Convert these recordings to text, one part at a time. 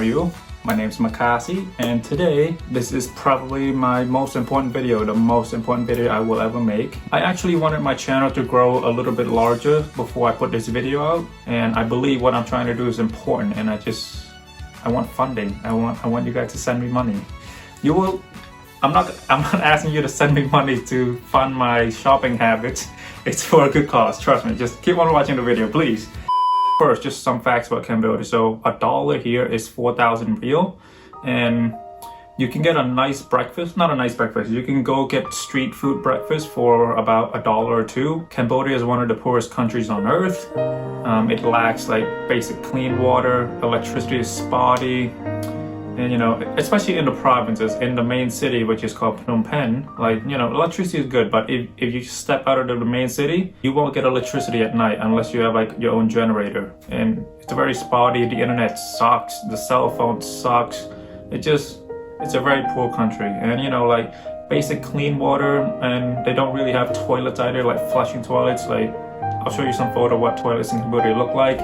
are you? My name is MAKASY, and today this is probably my most important video, the most important video I will ever make. I actually wanted my channel to grow a little bit larger before I put this video out, and I believe what I'm trying to do is important, and I want funding. I want you guys to send me money. I'm not asking you to send me money to fund my shopping habits. It's for a good cause, trust me. Just keep on watching the video, please. First, just some facts about Cambodia. So $1 here is 4,000 real, and you can get a nice breakfast. Not a nice breakfast. You can go get street food breakfast for about $1 or $2. Cambodia is one of the poorest countries on earth. It lacks like basic clean water. Electricity is spotty. And especially in the provinces, in the main city, which is called Phnom Penh, electricity is good, but if you step out of the main city, you won't get electricity at night unless you have like your own generator. And it's very spotty, the internet sucks, the cell phone sucks. It's a very poor country. And basic clean water, and they don't really have toilets either, like flushing toilets. Like, I'll show you some photo of what toilets in Cambodia look like.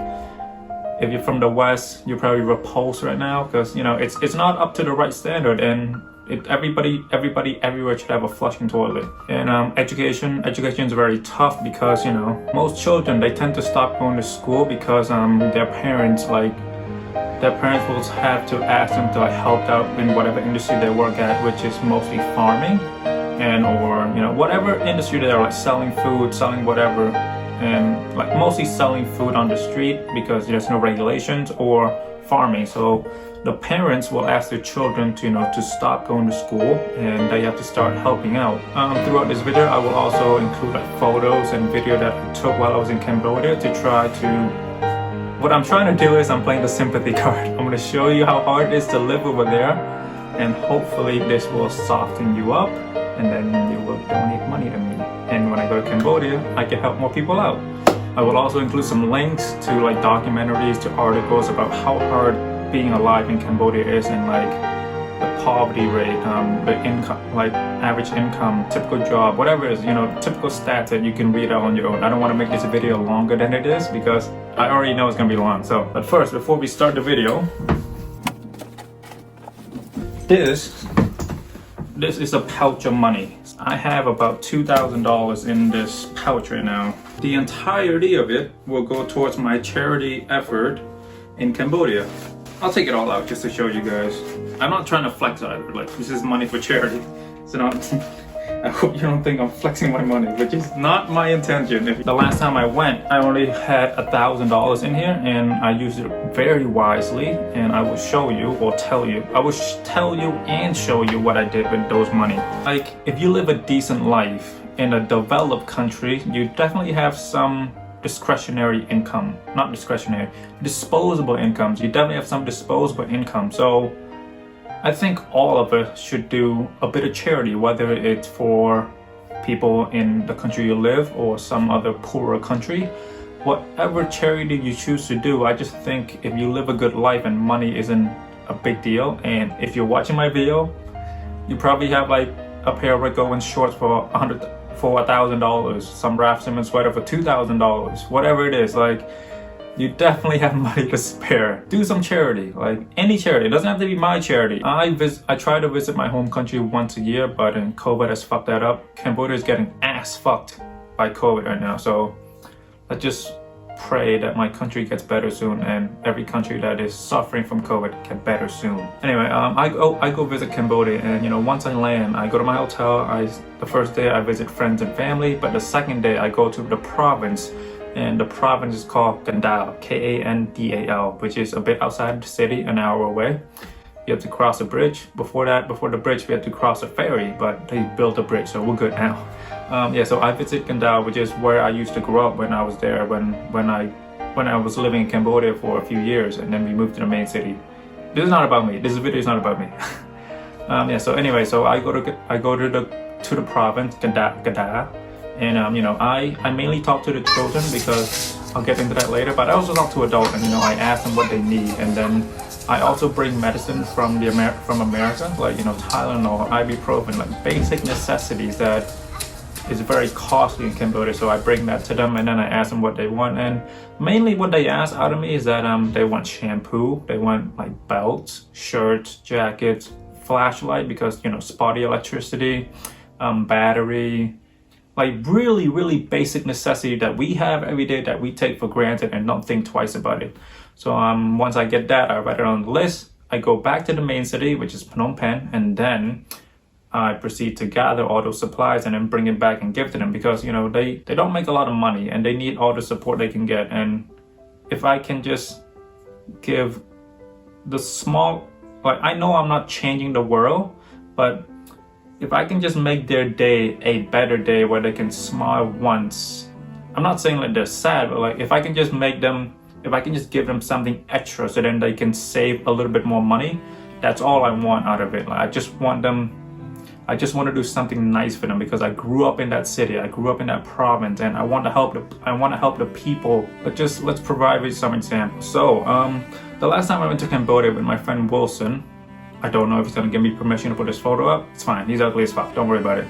If you're from the West, you're probably repulsed right now because it's not up to the right standard, and everybody everywhere should have a flushing toilet. And education is very tough because most children, they tend to stop going to school because their parents will have to ask them to help out in whatever industry they work at, which is mostly farming or whatever industry they're like selling food, selling whatever. And like mostly selling food on the street because there's no regulations, or farming. So the parents will ask their children to stop going to school, and they have to start helping out. Throughout this video, I will also include photos and video that I took while I was in Cambodia to try to. What I'm trying to do is I'm playing the sympathy card. I'm going to show you how hard it is to live over there, and hopefully this will soften you up, and then you will donate money to me. And when I go to Cambodia, I can help more people out. I will also include some links to documentaries, to articles about how hard being alive in Cambodia is, and the poverty rate, the income, average income, typical job, whatever it is, typical stats that you can read out on your own. I don't want to make this video longer than it is because I already know it's gonna be long. But first, before we start the video, this is a pouch of money. I have about $2,000 in this pouch right now. The entirety of it will go towards my charity effort in Cambodia. I'll take it all out just to show you guys. I'm not trying to flex either. This is money for charity. So I hope you don't think I'm flexing my money, which is not my intention. The last time I went, I only had $1,000 in here, and I used it very wisely, and I will show you or tell you. I will tell you and show you what I did with those money. If you live a decent life in a developed country, you definitely have some discretionary income. Not discretionary, disposable incomes. You definitely have some disposable income. So I think all of us should do a bit of charity, whether it's for people in the country you live or some other poorer country. Whatever charity you choose to do, I just think if you live a good life and money isn't a big deal, and if you're watching my video, you probably have a pair of Owens shorts for $1,000, some Raf Simons sweater for $2,000, whatever it is, you definitely have money to spare. Do some charity, any charity. It doesn't have to be my charity. I try to visit my home country once a year, but COVID has fucked that up. Cambodia is getting ass fucked by COVID right now. So let's just pray that my country gets better soon, and every country that is suffering from COVID get better soon. Anyway, I go visit Cambodia, and once I land, I go to my hotel. The first day I visit friends and family, but the second day I go to the province. And the province is called Kandal, Kandal, which is a bit outside the city, an hour away. You have to cross a bridge. Before the bridge, we had to cross a ferry, but they built a bridge, so we're good now. So I visit Kandal, which is where I used to grow up when I was there, when I was living in Cambodia for a few years, and then we moved to the main city. This is not about me. This video is not about me. So anyway, so I go to the province, Kandal. And I mainly talk to the children because I'll get into that later, but I also talk to adults, and I ask them what they need, and then I also bring medicine from America, Tylenol, ibuprofen, basic necessities that is very costly in Cambodia. So I bring that to them and then I ask them what they want. And mainly what they ask out of me is that they want shampoo, they want like belts, shirts, jackets, flashlight because, you know, spotty electricity, battery, like really basic necessity that we have every day that we take for granted and don't think twice about it. So once I get that, I write it on the list. I go back to the main city, which is Phnom Penh, and then I proceed to gather all those supplies and then bring it back and give to them because, you know, they don't make a lot of money and they need all the support they can get. And if I can just give the small, like, I know I'm not changing the world, but if I can just make their day a better day where they can smile once, I'm not saying like they're sad, but like if I can just make them, if I can just give them something extra so then they can save a little bit more money, that's all I want out of it. Like I just want to do something nice for them because I grew up in that city, I grew up in that province, and I want to help the people. But just let's provide with some examples. So the last time I went to Cambodia with my friend Wilson, I don't know if he's gonna give me permission to put this photo up. It's fine, he's ugly as fuck, don't worry about it.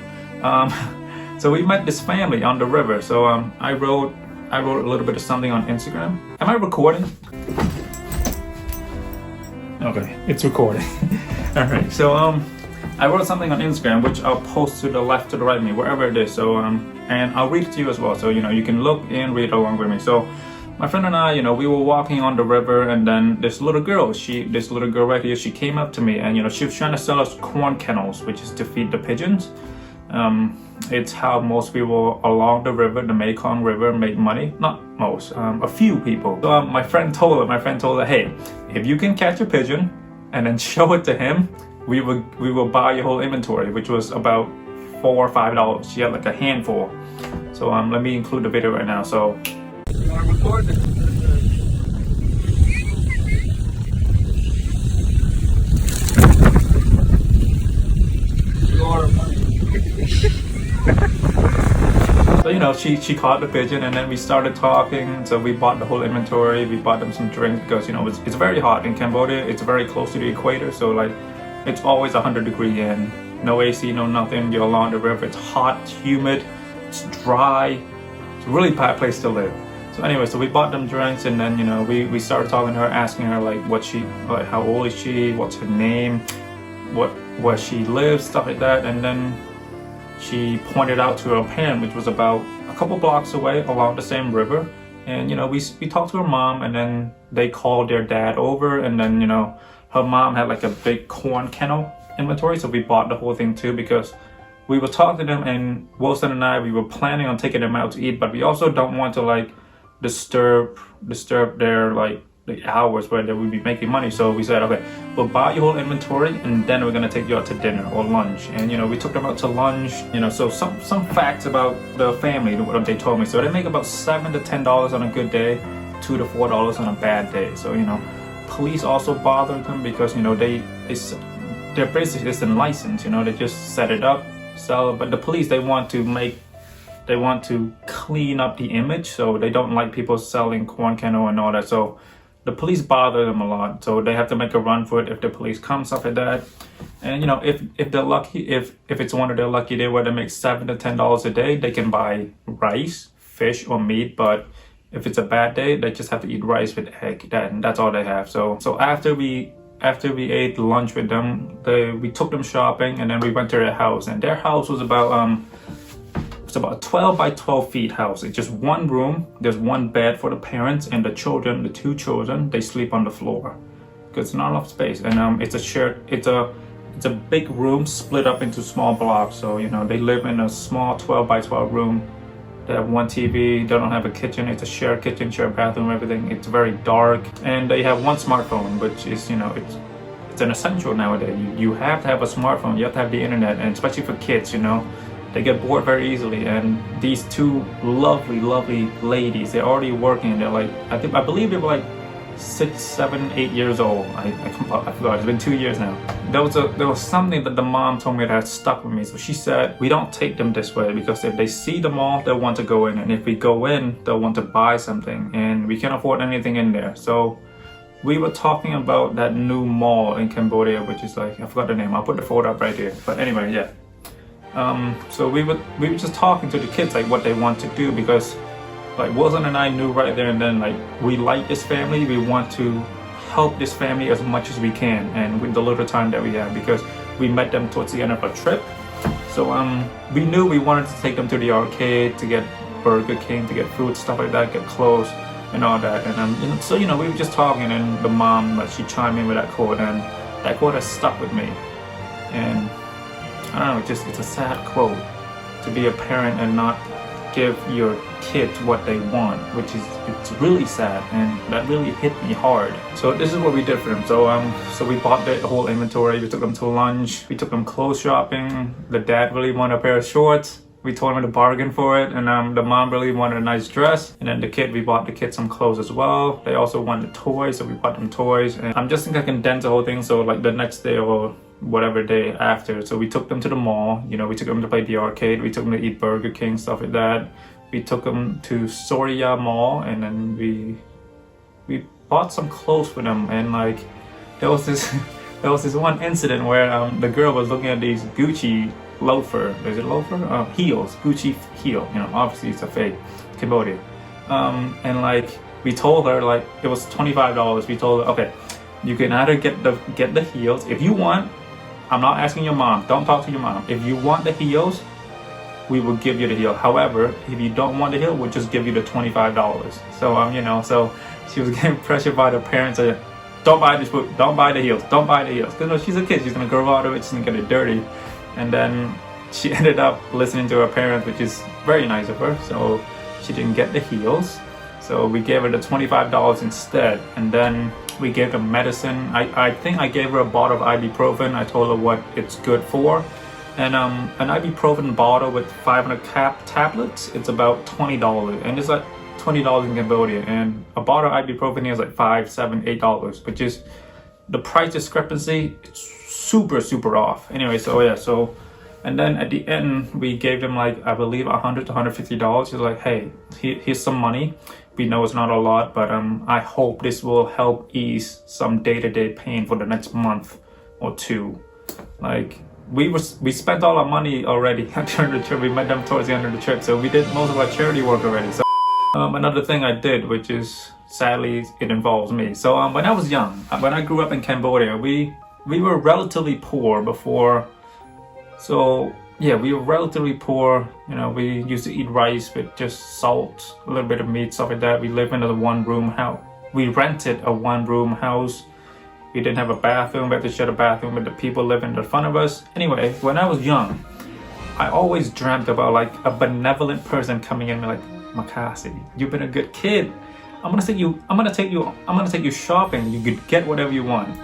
So we met this family on the river. So I wrote a little bit of something on Instagram. Am I recording? Okay, it's recording. All right, so I wrote something on Instagram, which I'll post to the left, to the right of me, wherever it is. So and I'll read it to you as well. So, you know, you can look and read along with me. So my friend and I, you know, we were walking on the river, and then this little girl right here, she came up to me, and, you know, she was trying to sell us corn kennels, which is to feed the pigeons. It's how most people along the river, the Mekong River, make money. Not most, a few people. So my friend told her, hey, if you can catch a pigeon and then show it to him, we will buy your whole inventory, which was about $4 or $5. She had like a handful. So let me include the video right now. So I'm recording. So, you know, she caught the pigeon and then we started talking. So we bought the whole inventory. We bought them some drinks because, you know, it's very hot in Cambodia. It's very close to the equator. So like it's always 100 degrees and no AC, no nothing. You're along the river. It's hot, humid, it's dry. It's a really bad place to live. So anyway, so we bought them drinks and then, you know, we started talking to her, asking her like how old is she, what's her name, where she lives, stuff like that. And then she pointed out to her parent, which was about a couple blocks away along the same river. And, you know, we talked to her mom, and then they called their dad over, and then, you know, her mom had like a big corn kennel inventory, so we bought the whole thing too because we were talking to them, and Wilson and I, we were planning on taking them out to eat, but we also don't want to like disturb their like the hours where they would be making money. So we said, okay, we'll buy your whole inventory and then we're gonna take you out to dinner or lunch. And, you know, we took them out to lunch. You know, so some facts about the family, what they told me. So they make about $7 to $10 on a good day, $2 to $4 on a bad day. So, you know, police also bothered them because, you know, their business isn't licensed. You know, they just set it up, sell it. But the police, they want to clean up the image, so they don't like people selling corn kennel and all that. So the police bother them a lot, so they have to make a run for it if the police come, stuff like that. And, you know, if they're lucky, if it's one of their lucky days where they make $7 to $10 a day, they can buy rice, fish, or meat. But if it's a bad day, they just have to eat rice with egg. That's all they have. So after we ate lunch with them, we took them shopping, and then we went to their house. And their house was about it's about a 12 by 12 feet house. It's just one room. There's one bed for the parents, and the two children, they sleep on the floor because it's not enough space. And it's a big room split up into small blocks. So, you know, they live in a small 12 by 12 room. They have one TV. They don't have a kitchen. It's a shared kitchen, shared bathroom, everything. It's very dark, and they have one smartphone, which is, you know, it's an essential nowadays. You have to have a smartphone. You have to have the internet, and especially for kids, you know. They get bored very easily. And these two lovely ladies, they're already working. They're like, I believe they were like 6, 7, 8 years old. I forgot. It's been 2 years now. There was something that the mom told me that stuck with me. So she said, we don't take them this way because if they see the mall, they'll want to go in, and if we go in, they'll want to buy something, and we can't afford anything in there. So we were talking about that new mall in Cambodia, which is like, I forgot the name. I'll put the photo up right here. But anyway, yeah. So we were just talking to the kids like what they want to do, because like Wilson and I knew right there and then like we like this family, we want to help this family as much as we can and with the little time that we have, because we met them towards the end of our trip. So we knew we wanted to take them to the arcade to get Burger King, to get food, stuff like that, get clothes and all that. And so we were just talking, and the mom, she chimed in with that quote, and that quote has stuck with me. And I don't know, it's a sad quote to be a parent and not give your kids what they want, which is, it's really sad, and that really hit me hard. So this is what we did for them. So we bought the whole inventory, we took them to lunch, we took them clothes shopping. The dad really wanted a pair of shorts, we told him to bargain for it, and the mom really wanted a nice dress, and then we bought the kids some clothes as well. They also wanted toys, so we bought them toys. And I'm just think I condensed the whole thing, so like the next day or whatever day after, so we took them to the mall, we took them to play the arcade, we took them to eat Burger King, stuff like that. We took them to Soria Mall, and then we bought some clothes for them. And like there was this one incident where the girl was looking at these Gucci loafer, is it loafer? Heels, Gucci heel, obviously it's a fake, Cambodia. And like we told her, like it was $25. We told her, okay, you can either get the heels if you want. I'm not asking your mom, don't talk to your mom. If you want the heels, we will give you the heel. However, if you don't want the heel, we'll just give you the $25. So so she was getting pressured by the parents that don't buy this book, don't buy the heels, don't buy the heels. Because she's a kid, she's gonna grow out of it, she's gonna get it dirty. And then she ended up listening to her parents, which is very nice of her. So she didn't get the heels. So we gave her the $25 instead. And then we gave her medicine. I think I gave her a bottle of ibuprofen. I told her what it's good for. And an ibuprofen bottle with 500 tablets, it's about $20. And it's like $20 in Cambodia. And a bottle of ibuprofen here is like $5, $7, $8, which is the price discrepancy. It's super, super off. Anyway, so yeah, and then at the end, we gave them like, I believe $100 to $150. She's like, hey, here's some money. We know it's not a lot, but I hope this will help ease some day-to-day pain for the next month or two. Like we spent all our money already at the end of the trip. We met them towards the end of the trip, so we did most of our charity work already. So another thing I did, which is sadly it involves me. So when I was young, when I grew up in Cambodia, we were relatively poor before. So yeah, we were relatively poor. We used to eat rice with just salt, a little bit of meat, stuff like that. We lived in a one-room house. We rented a one-room house. We didn't have a bathroom. We had to share the bathroom with the people living in front of us. Anyway, when I was young, I always dreamt about like a benevolent person coming in and like, MAKASY, you've been a good kid. I'm gonna take you shopping. You could get whatever you want.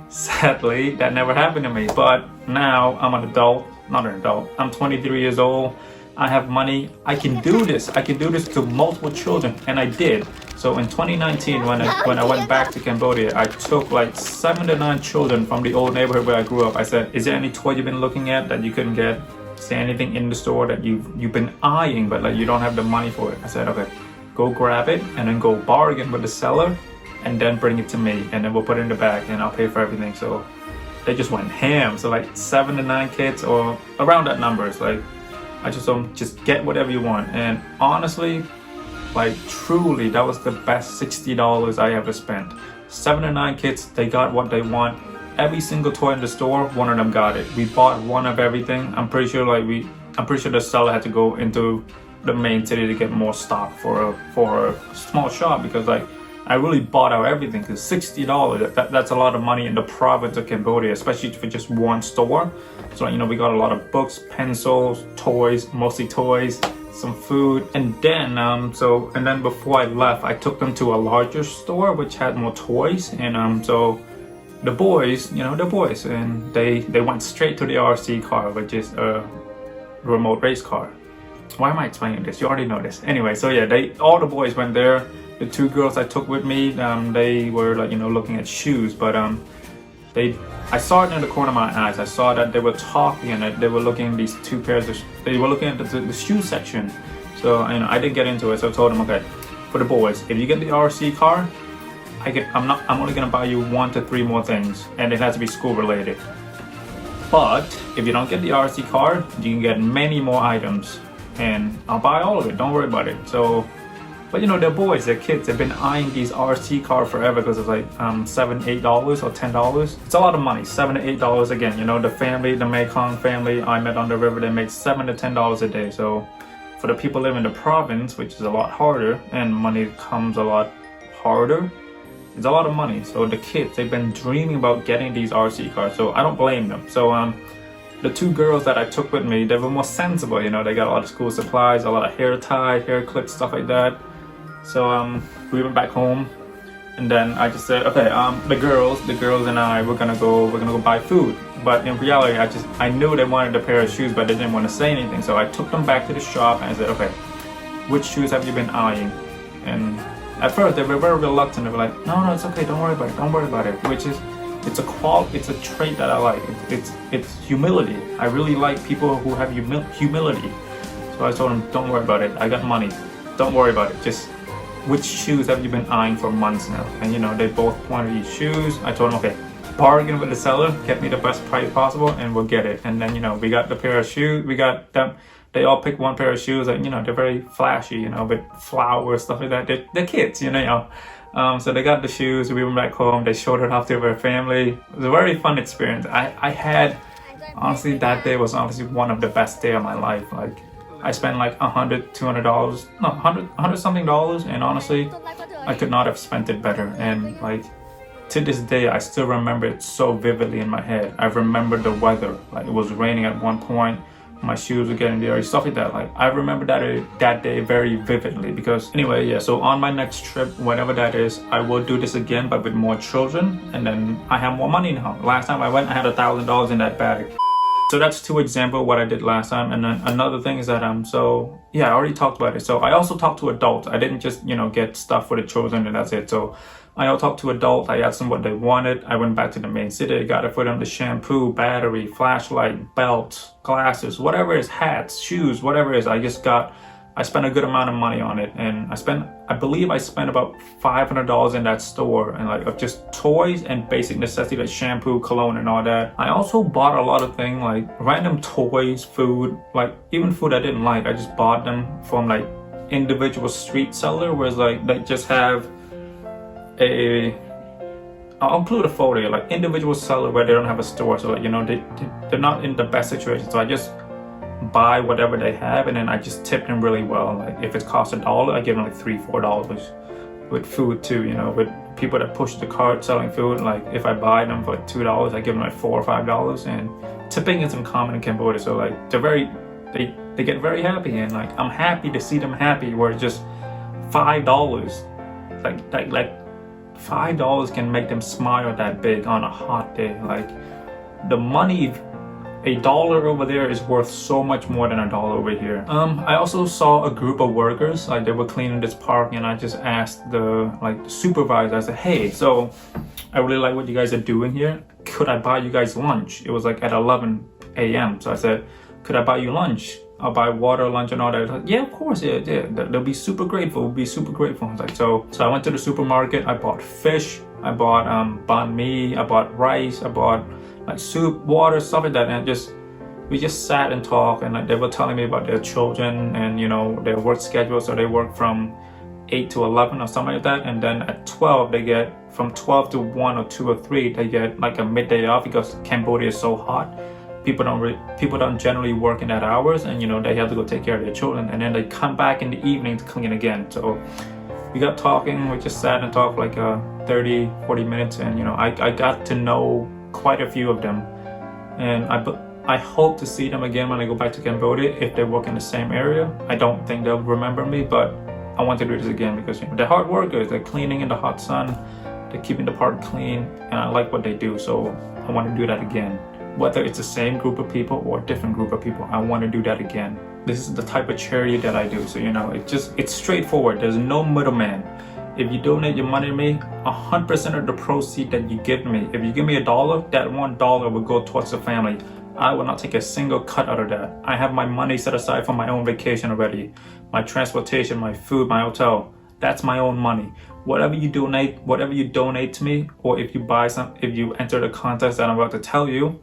Sadly, that never happened to me. But now I'm an adult. Not an adult. I'm 23 years old. I have money. I can do this. I can do this to multiple children, and I did. So in 2019, when I went back to Cambodia, I took like 7 to 9 children from the old neighborhood where I grew up. I said, "Is there any toy you've been looking at that you couldn't get? Is there anything in the store that you've been eyeing, but like you don't have the money for it?" I said, "Okay, go grab it, and then go bargain with the seller, and then bring it to me, and then we'll put it in the bag, and I'll pay for everything." So they just went ham. So like 7 to 9 kids, or around that number. It's like I just get whatever you want. And honestly, like truly, that was the best $60 I ever spent. 7 to 9 kids, they got what they want. Every single toy in the store, one of them got it. We bought one of everything. I'm pretty sure the seller had to go into the main city to get more stock for a small shop, because like I really bought out everything. Because $60, that's a lot of money in the province of Cambodia, especially for just one store. So we got a lot of books, pencils, toys, mostly toys, some food, and then before I left, I took them to a larger store which had more toys. And so the boys, and they went straight to the RC car, which is a remote race car. Why am I explaining this? You already know this. Anyway, so yeah, all the boys went there. The 2 girls I took with me, they were like, looking at shoes, but I saw it in the corner of my eyes. I saw that they were talking, and they were looking at these 2 pairs of, they were looking at the shoe section. So I didn't get into it. So I told them, okay, for the boys, if you get the RC car, I'm only gonna buy you 1 to 3 more things, and it has to be school related. But if you don't get the RC card, you can get many more items, and I'll buy all of it. Don't worry about it. So, but you know, they're boys, they're kids. They've been eyeing these RC cars forever because it's like $7, $8 or $10. It's a lot of money, $7 to $8 again. You know, the family, the Mekong family I met on the river, they make $7 to $10 a day. So for the people living in the province, which is a lot harder, and money comes a lot harder, it's a lot of money. So the kids, they've been dreaming about getting these RC cars. So I don't blame them. So the two girls that I took with me, they were more sensible. You know, they got a lot of school supplies, a lot of hair tie, hair clips, stuff like that. So we went back home, and then I just said, okay, the girls and I, we're gonna go buy food. But in reality, I knew they wanted a pair of shoes, but they didn't want to say anything. So I took them back to the shop and I said, okay, which shoes have you been eyeing? And at first they were very reluctant. They were like, no, it's okay, don't worry about it. Which is, it's a trait that I like. It's humility. I really like people who have humility. So I told them, don't worry about it, I got money, don't worry about it. Just, which shoes have you been eyeing for months now? And you know, they both wanted these shoes. I told them, okay, bargain with the seller, get me the best price possible, and we'll get it. And then, you know, we got the pair of shoes. We got them. They all picked one pair of shoes, and you know, they're very flashy, you know, with flowers, stuff like that. They're kids, you know. So they got the shoes. We went back home. They showed it off to their family. It was a very fun experience. I had, honestly, that day was honestly one of the best day of my life. Like, I spent like $100, $200, no, $100 something dollars, and honestly, I could not have spent it better. And like, to this day, I still remember it so vividly in my head. I remember the weather. Like, it was raining at one point. My shoes were getting dirty, stuff like that. Like, I remember that day very vividly. Because anyway, yeah, so on my next trip, whenever that is, I will do this again, but with more children, and then I have more money now. Last time I went, I had $1,000 in that bag. So that's two examples of what I did last time. And then another thing is that so yeah, I already talked about it. So I also talked to adults. I didn't just, you know, get stuff for the children and that's it. So I also talked to adults. I asked them what they wanted. I went back to the main city. I got it for them: the shampoo, battery, flashlight, belt, glasses, whatever it is, hats, shoes, whatever it is. I spent a good amount of money on it, and I believe I spent about $500 in that store, and like of just toys and basic necessities like shampoo, cologne, and all that. I also bought a lot of things like random toys, food, like even food I didn't like. I just bought them from like individual street seller, where it's like they just have I'll include a photo, like individual seller where they don't have a store, so like, you know, they're not in the best situation. So I just buy whatever they have, and then I just tip them really well. Like if it costs $1, I give them like $3, $4. With food too, you know, with people that push the cart selling food, like if I buy them for like $2, I give them like $4 or $5. And tipping is uncommon in Cambodia, so like they get very happy, and like I'm happy to see them happy. Where it's just $5, like $5 can make them smile that big on a hot day. Like the money, $1 over there is worth so much more than $1 over here. I also saw a group of workers, like they were cleaning this park, and I just asked the supervisor. I said, hey, so I really like what you guys are doing here. Could I buy you guys lunch? It was like at 11 a.m. So I said, could I buy you lunch? I'll buy water, lunch, and all that. Like, yeah, of course, yeah. They'll be super grateful. We'll be super grateful. I was like, so I went to the supermarket. I bought fish. I bought banh mi. I bought rice. I bought like soup, water, stuff like that. And we just sat and talked. And like they were telling me about their children and you know their work schedule. So they work from 8 to 11 or something like that. And then at 12 they get from 12 to 1 or 2 or 3 they get like a midday off because Cambodia is so hot. People don't generally work in that hours, and you know they have to go take care of their children, and then they come back in the evening to clean again. So we got talking. We just sat and talked like 30-40 minutes, and you know I got to know quite a few of them, and I hope to see them again when I go back to Cambodia if they work in the same area. I don't think they'll remember me, but I want to do this again because you know they're hard workers. They're cleaning in the hot sun. They're keeping the park clean, and I like what they do, so I want to do that again. Whether it's the same group of people or a different group of people, I want to do that again. This is the type of charity that I do. So, you know, it's straightforward. There's no middleman. If you donate your money to me, 100% of the proceeds that you give me, if you give me $1, that $1 will go towards the family. I will not take a single cut out of that. I have my money set aside for my own vacation already. My transportation, my food, my hotel. That's my own money. Whatever you donate to me, or if you enter the contest that I'm about to tell you,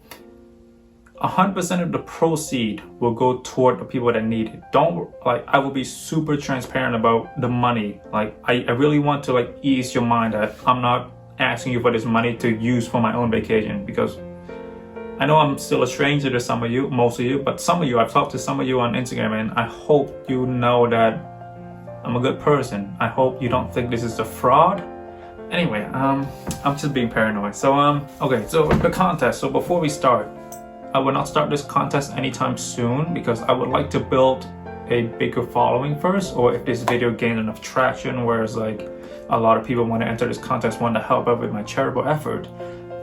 100% of the proceed will go toward the people that need it. Don't, like, I will be super transparent about the money. Like, I really want to, like, ease your mind that I'm not asking you for this money to use for my own vacation, because I know I'm still a stranger to some of you, most of you, but some of you, I've talked to some of you on Instagram, and I hope you know that I'm a good person. I hope you don't think this is a fraud. Anyway, I'm just being paranoid. So, okay, so the contest. So before we start, I will not start this contest anytime soon because I would like to build a bigger following first, or if this video gains enough traction, whereas like a lot of people want to enter this contest, want to help out with my charitable effort.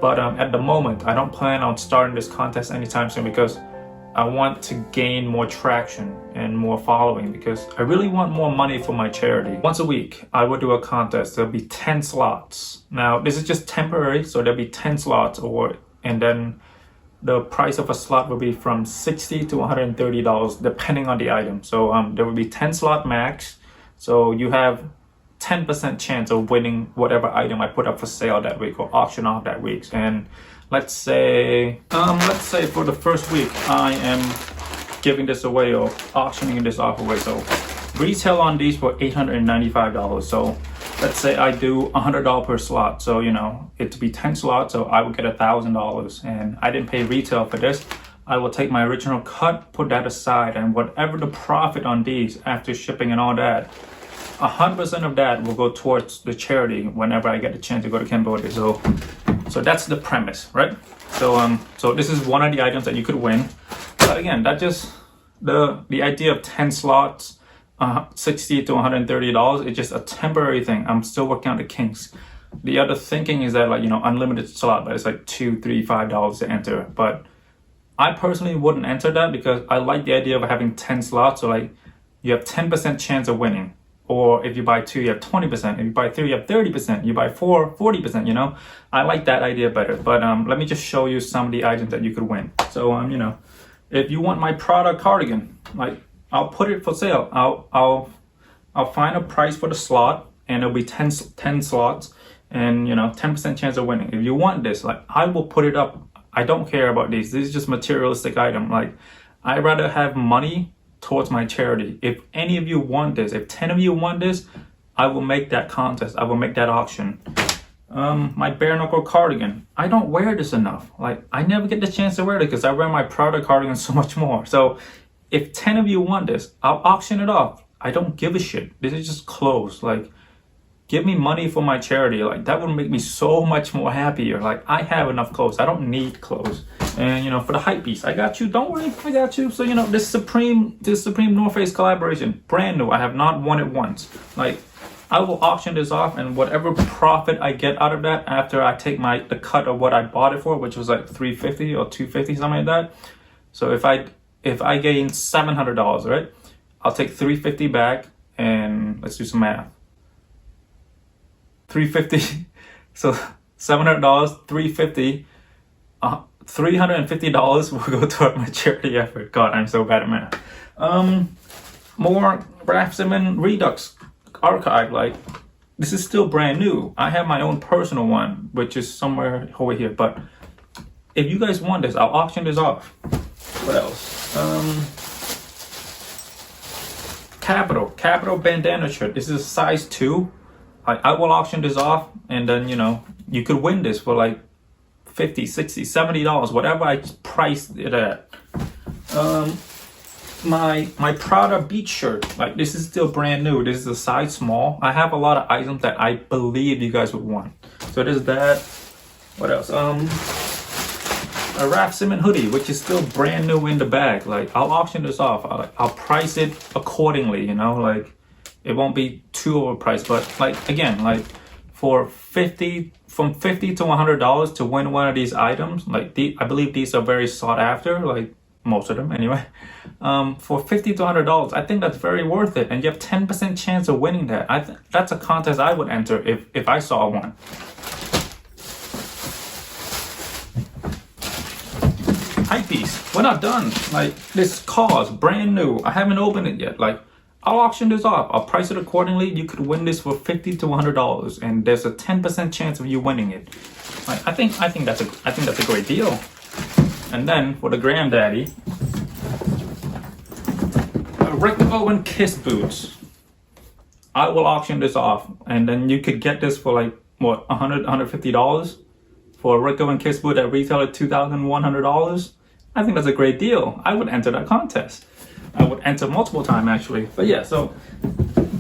But at the moment, I don't plan on starting this contest anytime soon because I want to gain more traction and more following, because I really want more money for my charity. Once a week, I will do a contest. There'll be 10 slots. Now, this is just temporary, so there'll be 10 slots, and then the price of a slot will be from $60 to $130 depending on the item. So there will be 10 slot max. So you have 10% chance of winning whatever item I put up for sale that week or auction off that week. And let's say for the first week, I am giving this away or auctioning this off away. So retail on these for $895. So let's say I do $100 per slot. So, you know, it'd be 10 slots. So I would get $1,000, and I didn't pay retail for this. I will take my original cut, put that aside, and whatever the profit on these after shipping and all that, 100% of that will go towards the charity whenever I get the chance to go to Cambodia. So that's the premise, right? So this is one of the items that you could win. But again, that just the idea of 10 slots, $60 to $130 is just a temporary thing. I'm still working on the kinks. The other thinking is that, like, you know, unlimited slot, but it's like $2, $3, $5 to enter. But I personally wouldn't enter that because I like the idea of having 10 slots. So like you have 10% chance of winning. Or if you buy 2, you have 20%. If you buy 3, you have 30%. You buy 4, 40%, you know? I like that idea better. But let me just show you some of the items that you could win. So, you know, if you want my Prada cardigan, like, I'll put it for sale. I'll find a price for the slot, and it'll be 10 slots, and, you know, 10% chance of winning. If you want this, like, I will put it up. I don't care about these. This is just materialistic item. Like, I'd rather have money towards my charity. If any of you want this, if 10 of you want this, I will make that contest. I will make that auction. My bare knuckle cardigan. I don't wear this enough. Like, I never get the chance to wear it because I wear my Prada cardigan so much more. So if 10 of you want this, I'll auction it off. I don't give a shit. This is just clothes. Like, give me money for my charity. Like, that would make me so much more happier. Like, I have enough clothes. I don't need clothes. And, you know, for the hype piece, I got you. Don't worry, I got you. So, you know, this Supreme North Face collaboration, brand new. I have not worn it once. Like, I will auction this off, and whatever profit I get out of that after I take the cut of what I bought it for, which was like $350 or $250, something like that. So if I gain $700, right, I'll take $350 back, and let's do some math. $350, so $700, $350, $350 will go toward my charity effort. God, I'm so bad at math. More Raf-Simon Redux archive. Like, this is still brand new. I have my own personal one, which is somewhere over here. But if you guys want this, I'll auction this off. What else? Kapital bandana shirt. This is a size 2. I will auction this off, and then, you know, you could win this for like $50, $60, $70, whatever I priced it at. My Prada beach shirt, like, this is still brand new. This is a size small. I have a lot of items that I believe you guys would want. So there's that. What else? A Raf-Simon hoodie, which is still brand new in the bag. Like, I'll auction this off. I'll price it accordingly, you know, like, it won't be too overpriced. But, like, again, like, for from $50 to $100 to win one of these items, like, I believe these are very sought after, like, most of them anyway. For $50 to $100, I think that's very worth it, and you have 10% chance of winning that. That's a contest I would enter if I saw one. Hype piece. We're not done. Like, this cause, brand new. I haven't opened it yet. Like, I'll auction this off. I'll price it accordingly. You could win this for $50 to $100, and there's a 10% chance of you winning it. Like, I think that's a great deal. And then for the granddaddy, Rick Owens kiss boots. I will auction this off, and then you could get this for like what, $150 for a Rick Owens kiss boot that retail at $2,100. I think that's a great deal. I would enter that contest. I would enter multiple times actually. But yeah, so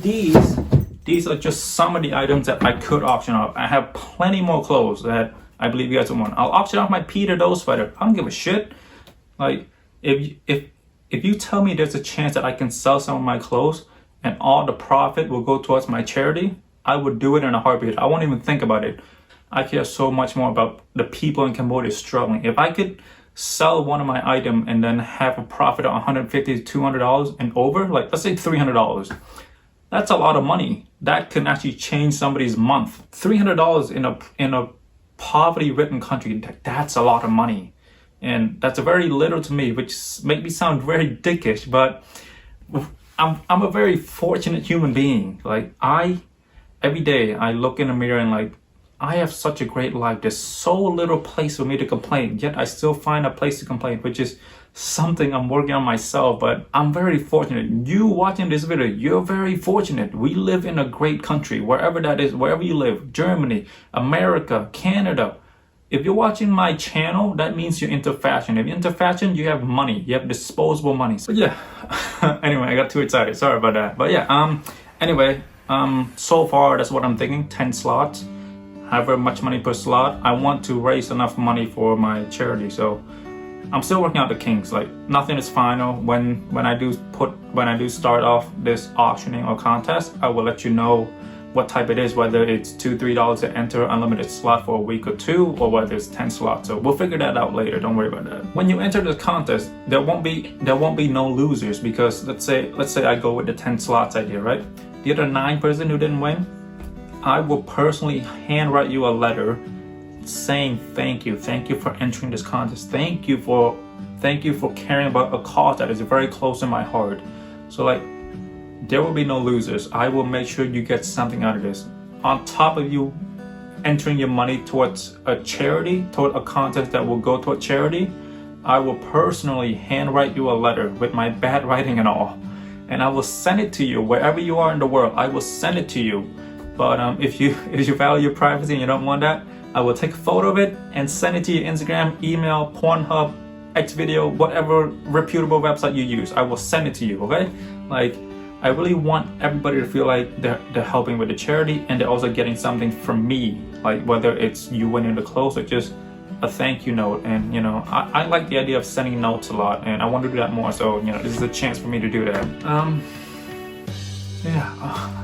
these are just some of the items that I could auction off. I have plenty more clothes that I believe you guys will want. I'll auction off my Peter Doe sweater. I don't give a shit. Like if you tell me there's a chance that I can sell some of my clothes and all the profit will go towards my charity, I would do it in a heartbeat. I won't even think about it. I care so much more about the people in Cambodia struggling. If I could sell one of my item and then have a profit of $150 to $200 and over, like let's say $300, that's a lot of money. That can actually change somebody's month. $300 in a poverty-ridden country, that's a lot of money. And that's very little to me, which make me sound very dickish, but I'm a very fortunate human being. Like every day I look in the mirror and like, I have such a great life. There's so little place for me to complain, yet I still find a place to complain, which is something I'm working on myself. But I'm very fortunate. You watching this video, you're very fortunate. We live in a great country, wherever that is, wherever you live, Germany, America, Canada. If you're watching my channel, that means you're into fashion. If you're into fashion, you have money, you have disposable money. But yeah, anyway, I got too excited. Sorry about that. But yeah, anyway, so far that's what I'm thinking. 10 slots. However much money per slot, I want to raise enough money for my charity. So I'm still working out the kinks. Like nothing is final. When I do start off this auctioning or contest, I will let you know what type it is, whether it's $2-3 to enter unlimited slot for a week or two, or whether it's 10 slots. So we'll figure that out later. Don't worry about that. When you enter the contest, there won't be no losers, because let's say I go with the 10 slots idea, right? The other 9 person who didn't win, I will personally handwrite you a letter saying thank you for entering this contest, thank you for caring about a cause that is very close to my heart. So like, there will be no losers. I will make sure you get something out of this. On top of you entering your money towards a charity, toward a contest that will go toward charity, I will personally handwrite you a letter with my bad writing and all, and I will send it to you wherever you are in the world. I will send it to you. But if you value your privacy and you don't want that, I will take a photo of it and send it to your Instagram, email, Pornhub, Xvideo, whatever reputable website you use. I will send it to you, okay? Like, I really want everybody to feel like they're helping with the charity, and they're also getting something from me, like whether it's you winning the clothes or just a thank you note. And you know, I like the idea of sending notes a lot, and I want to do that more. So you know, this is a chance for me to do that. Yeah.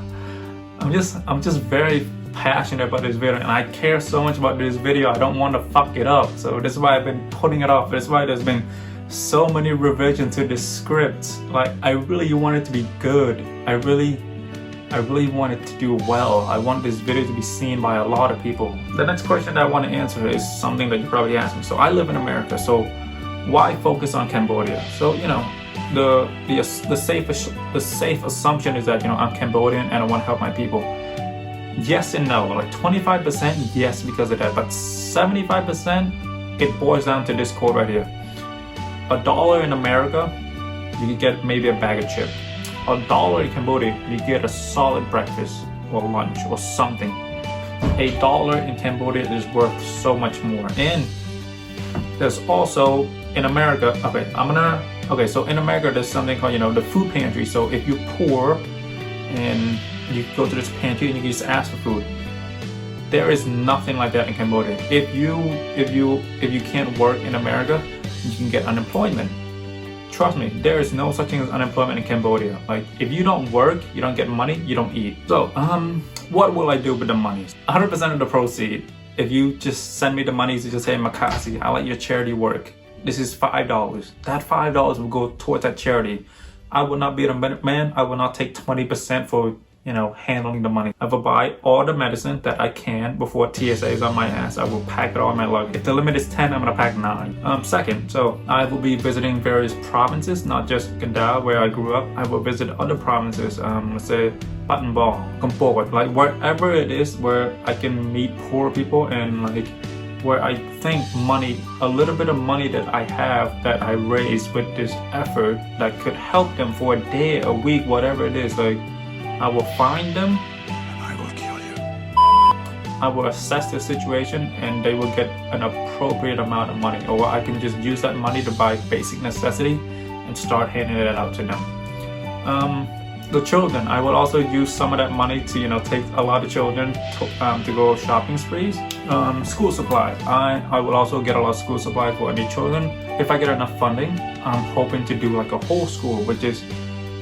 I'm just very passionate about this video, and I care so much about this video. I don't want to fuck it up. So this is why I've been putting it off. That's why there's been so many revisions to this script. Like, I really want it to be good. I really want it to do well. I want this video to be seen by a lot of people. The next question that I want to answer is something that you probably asked me. So I live in America, so why focus on Cambodia? So you know, the safe assumption is that, you know, I'm Cambodian and I want to help my people. Yes and no. Like 25% yes because of that, but 75% it boils down to this quote right here. $1 in America, you can get maybe a bag of chips. $1 in Cambodia, you get a solid breakfast or lunch or something. $1 in Cambodia is worth so much more. And there's also in America, so in America there's something called, you know, the food pantry. So if you're poor and you go to this pantry and you can just ask for food, there is nothing like that in Cambodia. If you can't work in America, you can get unemployment. Trust me, there is no such thing as unemployment in Cambodia. Like, if you don't work, you don't get money, you don't eat. So what will I do with the money? 100% of the proceed, if you just send me the money to just say, MAKASY, I like your charity work, this is $5. That $5 will go towards that charity. I will not be the man. I will not take 20% for, you know, handling the money. I will buy all the medicine that I can before TSA is on my ass. I will pack it all in my luggage. If the limit is 10, I'm gonna pack 9. Second, so I will be visiting various provinces, not just Kapital where I grew up. I will visit other provinces, let's say Kapital, Cambodia, like wherever it is where I can meet poor people and like where I think money, a little bit of money that I have, that I raised with this effort, that could help them for a day, a week, whatever it is, like, I will find them, I will kill you. I will assess the situation, and they will get an appropriate amount of money, or I can just use that money to buy basic necessity and start handing it out to them. The children, I will also use some of that money to, take a lot of children to go shopping sprees. School supplies, I will also get a lot of school supplies for any children. If I get enough funding, I'm hoping to do like a whole school, which is,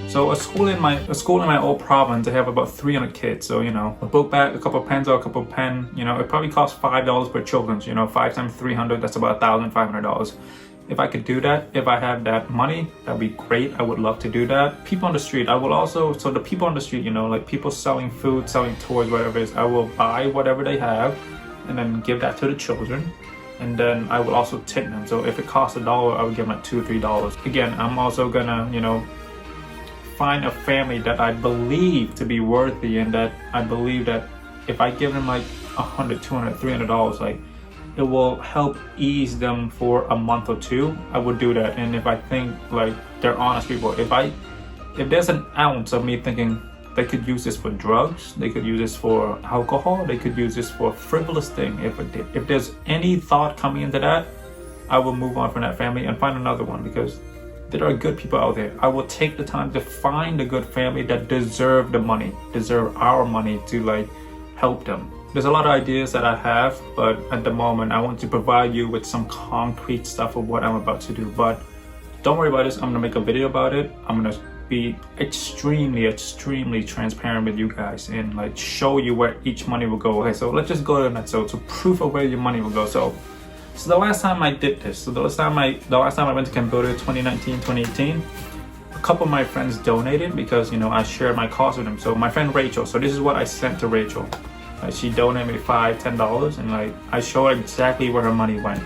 so a school in my old province, they have about 300 kids. So, a book bag, a couple of pens or a couple of pen, it probably costs $5 per children. 5 times 300, that's about $1,500. If I could do that, if I have that money, that'd be great. I would love to do that. People on the street, I will also, so the people on the street, like people selling food, selling toys, whatever it is, I will buy whatever they have and then give that to the children. And then I will also tip them. So if it costs $1, I would give them like $2 or $3. Again, I'm also gonna, find a family that I believe to be worthy, and that I believe that if I give them like $100, $200, $300, like, it will help ease them for a month or two. I would do that. And if I think like they're honest people, if there's an ounce of me thinking they could use this for drugs, they could use this for alcohol, they could use this for a frivolous thing, if there's any thought coming into that, I will move on from that family and find another one, because there are good people out there. I will take the time to find a good family that deserve the money, deserve our money to like help them. There's a lot of ideas that I have, but at the moment I want to provide you with some concrete stuff of what I'm about to do. But don't worry about this, I'm gonna make a video about it. I'm gonna be extremely transparent with you guys and like show you where each money will go. Okay, so let's just go to that. So proof of where your money will go. So the last time I did this, the last time I went to Cambodia, 2019, 2018, a couple of my friends donated because I shared my cost with them. So my friend Rachel, so this is what I sent to Rachel. She donated me $5, $10, and like I showed exactly where her money went.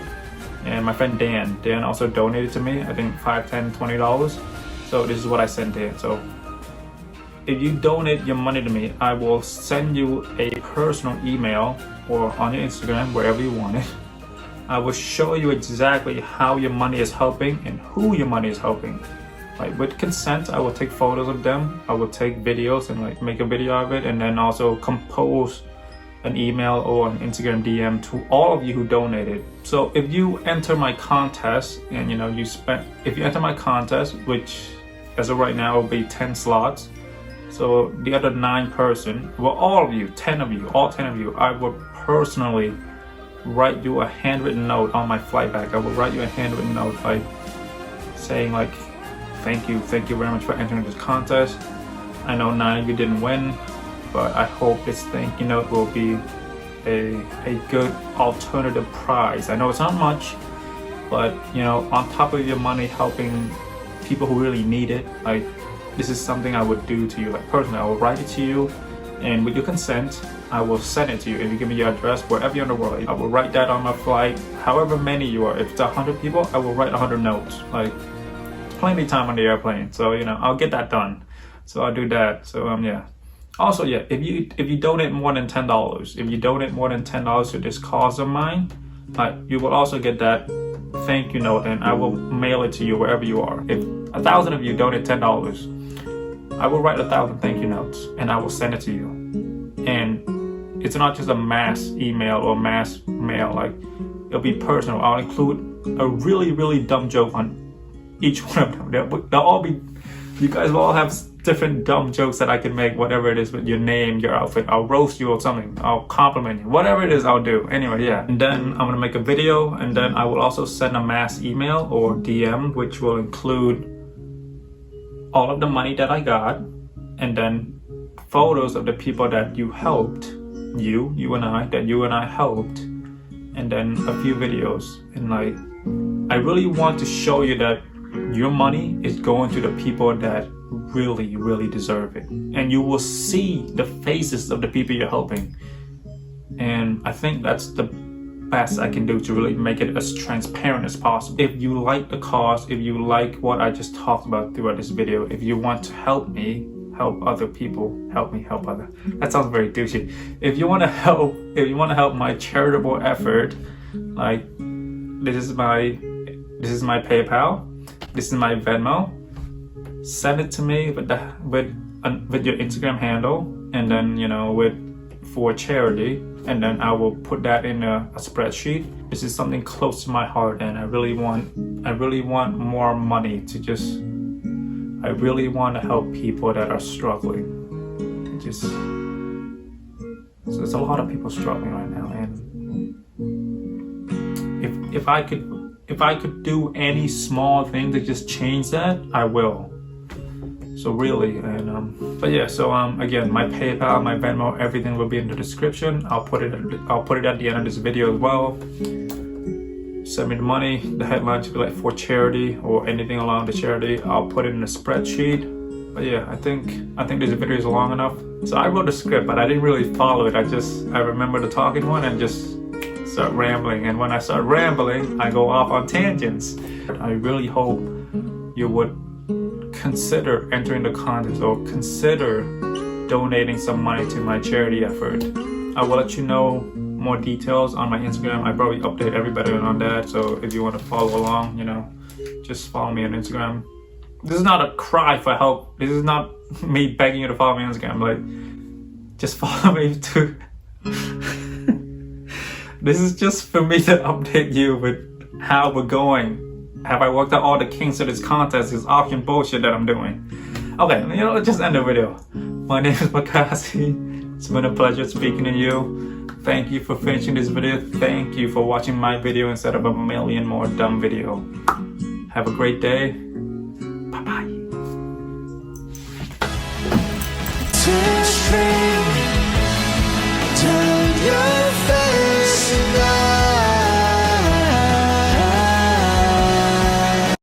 And my friend Dan also donated to me, I think $5, $10, $20. So this is what I sent Dan. So if you donate your money to me, I will send you a personal email or on your Instagram, wherever you want it. I will show you exactly how your money is helping and who your money is helping. Like with consent, I will take photos of them. I will take videos and like make a video of it, and then also compose an email or an Instagram DM to all of you who donated. So if you enter my contest and if you enter my contest, which as of right now will be 10 slots. So the other 9 person, well, all of you, 10 of you, all 10 of you, I will personally write you a handwritten note on my flight back. I will write you a handwritten note like saying like, thank you very much for entering this contest. I know 9 of you didn't win, but I hope this thank you note will be a good alternative prize. I know it's not much, but on top of your money helping people who really need it, like this is something I would do to you. Like personally, I will write it to you, and with your consent, I will send it to you. If you give me your address, wherever you're in the world, I will write that on my flight. However many you are, if it's 100 people, I will write 100 notes. Like plenty of time on the airplane, so I'll get that done. So I'll do that. So yeah. Also, yeah, if you donate more than $10, if you donate more than $10 to this cause of mine, you will also get that thank you note, and I will mail it to you wherever you are. If 1,000 of you donate $10, I will write 1,000 thank you notes and I will send it to you. And it's not just a mass email or mass mail, like it'll be personal. I'll include a really dumb joke on each one of them. They'll all be, you guys will all have different dumb jokes that I can make, whatever it is, with your name, your outfit. I'll roast you or something. I'll compliment you. Whatever it is, I'll do. Anyway, yeah. And then I'm gonna make a video, and then I will also send a mass email or DM, which will include all of the money that I got, and then photos of the people that you helped, you and I helped, and then a few videos. And like, I really want to show you that your money is going to the people that really deserve it, and you will see the faces of the people you're helping. And I think that's the best I can do to really make it as transparent as possible. If you like the cause, if you like what I just talked about throughout this video, if you want to help me help other people, help me help other, that sounds very douchey. If you want to help my charitable effort, Like, this is my PayPal, this is my Venmo. Send it to me with your Instagram handle, and then, you know, for charity, and then I will put that in a spreadsheet. This is something close to my heart, and I really want more money to just, I really want to help people that are struggling. So there's a lot of people struggling right now, and if I could do any small thing to just change that, I will. So really, and but yeah, so again, my PayPal, my Venmo, everything will be in the description. I'll put it at the end of this video as well. Send me the money. The headline should be like "for charity" or anything along the charity. I'll put it in a spreadsheet. But yeah, I think this video is long enough. So I wrote the script, but I didn't really follow it. I remember the talking one and just start rambling. And when I start rambling, I go off on tangents. I really hope you would consider entering the contest or consider donating some money to my charity effort. I will let you know more details on my Instagram. I probably update everybody on that. So if you want to follow along, you know, just follow me on Instagram. This is not a cry for help. This is not me begging you to follow me on Instagram. Like, just follow me too. This is just for me to update you with how we're going. Have I worked out all the kinks of this contest, this auction bullshit that I'm doing? Okay, you know, let's just end the video. My name is MAKASY. It's been a pleasure speaking to you. Thank you for finishing this video. Thank you for watching my video instead of a million more dumb video. Have a great day. Bye-bye.